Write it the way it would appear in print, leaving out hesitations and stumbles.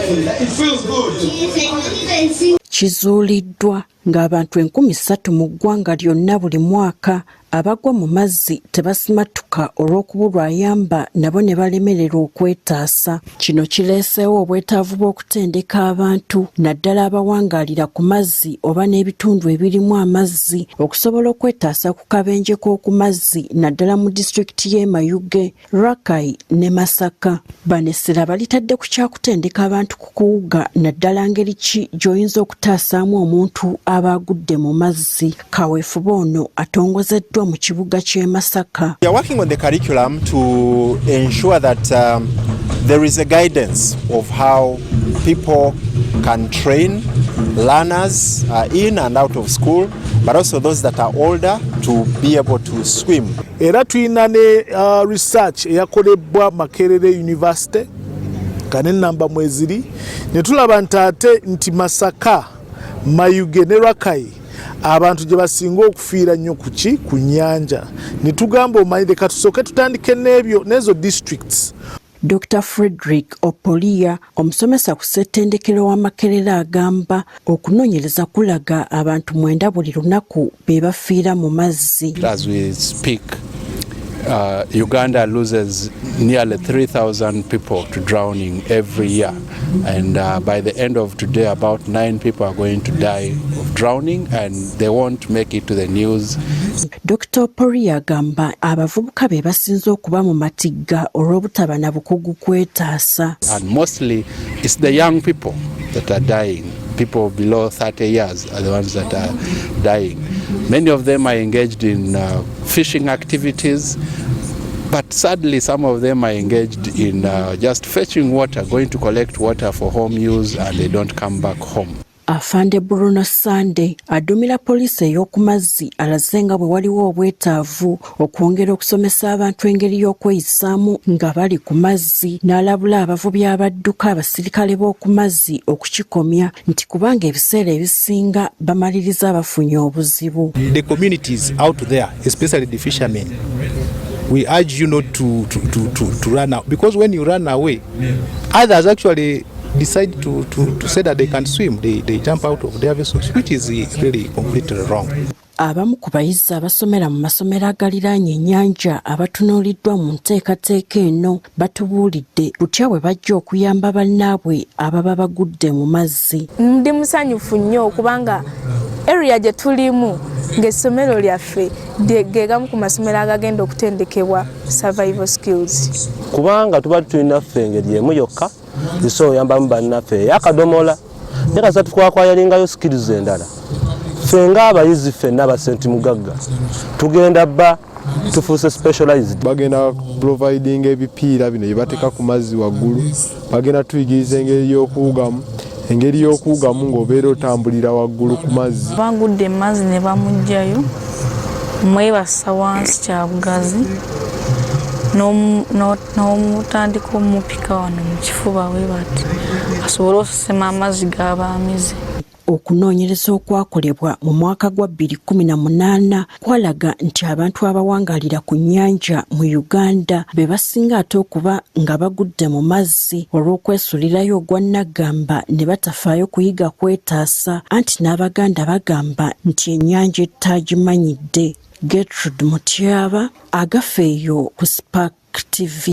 It feels good. Kizuuliddwa ng'abantu 3,000 mu ggwanga lyonna buli mwaka abagwa mu mazzi tebasimatuka olw'okubulwa ayamba nabo ne balemererwa okwetaasa. Kino kireeseewo obwetaavu bw'okutendeka abantu naddala abawangaalira ku mazzi oba n'ebitundu ebirimu amazzi okusobola okwetaasa ku kabenje k'okumazzi naddala mu disitulikiti y'e Mayuge, Rakai ne Masaka. Bano Essira balitadde ku kyakutendeka abantu ku kuwuga naddala ngeri ki gy'oyinza okutaasaamu omuntu aba agudde mu mazzi. Mukaweefube ono atongozeddwa mu kibuga ky'e Masaka. We are working on the curriculum to ensure that there is a guidance of how people can train learners in and out of school, but also those that are older to be able to swim. Era tulina ne research eyakolebwa Makerere University kane namba mweziri ne tulaba nti Masaka, Mayuge ne Rakai abantu gye basinga okufiira nnyo ku nnyanja ne tugamba omanyire katusooke tutandike n'ezo districts. Dr. Frederick Opolia, omusomesa ku ssettendekero wa Makerere, agamba okunoonyereza kulaga abantu 9 buli lunaku be bafiira mu mazzi. As we speak, Uganda loses nearly 3,000 people to drowning every year, and by the end of today about 9 people are going to die of drowning and they won't make it to the news. Dr. Opolia agamba abavubuka be basinze okuba mu matigga olw'obutaba na bukugu kwetaasa. And mostly it's the young people that are dying. People below 30 years are the ones that are dying. Many of them are engaged in fishing activities, but sadly some of them are engaged in just fetching water, going to collect water for home use, and they don't come back home. Afande Bruno Sande adumira poliisi ey'okumazzi alaze nga bwe waliwo obwetaavu okwongera okusomesa abantu engeri y'okweyisaamu nga bali ku mazzi, n'alabula abavubi abadduka abasirikale b'oku mazzi okukikomya nti kubanga ebiseera ebisinga bamaliriza bafunye obuzibu. The communities out there, especially the fishermen, we urge you not to run out, because when you run away, others actually decide to say that they can swim. They jump out of their vessels, which is really completely wrong. Abamu ku bayizi abasomera mu masomero agaliraanye ennyanja abatunuuliddwa mu nteekateeka eno batubuulidde butya bwe bajja okuyamba bannaabwe ababa bagudde mu mazzi. Ndi musanyufu nnyo kubanga area gye tulimu ng'essomero lyaffe gegamu ku masomero agagenda okutendekebwa survival skills. Kubanga tuba tulina ffe engeri emu yokka zisobola oyambamu bannaffe ey'akadomola ne kasatu twakwayalingayo skills endala. Ffe ng'abayizi ffenna aba St. Mugagga tugenda bba tufuuse specialized. Bagenda providing ebipiira bino bye bateeka ku mazzi waggulu, bagenda tuyigiriza engeri y'okuwugamu ng'obeera otambulira waggulu ku mazzi. Bagudde mazzi ne bamugjayo mwebasa wansi kya bugazi n'omutandika omupika wano mu kifuba we bati asobole okusema amazzi g'abaamize. Okunoonyereza okwakolebwa mu mwaka gwa 2018 kwalaga nti abantu abawangaalira ku nnyanja mu Uganda be basinga ate okuba nga bagudde mu mazzi olw'okwesulirayo ogwa Nagamba ne batafaayo kuyiga kwetaasa, anti n'Abaganda bagamba nti ennyanja ettagimanyidde. Gertrude Mutyaba, Agafeeyo ku Spark TV.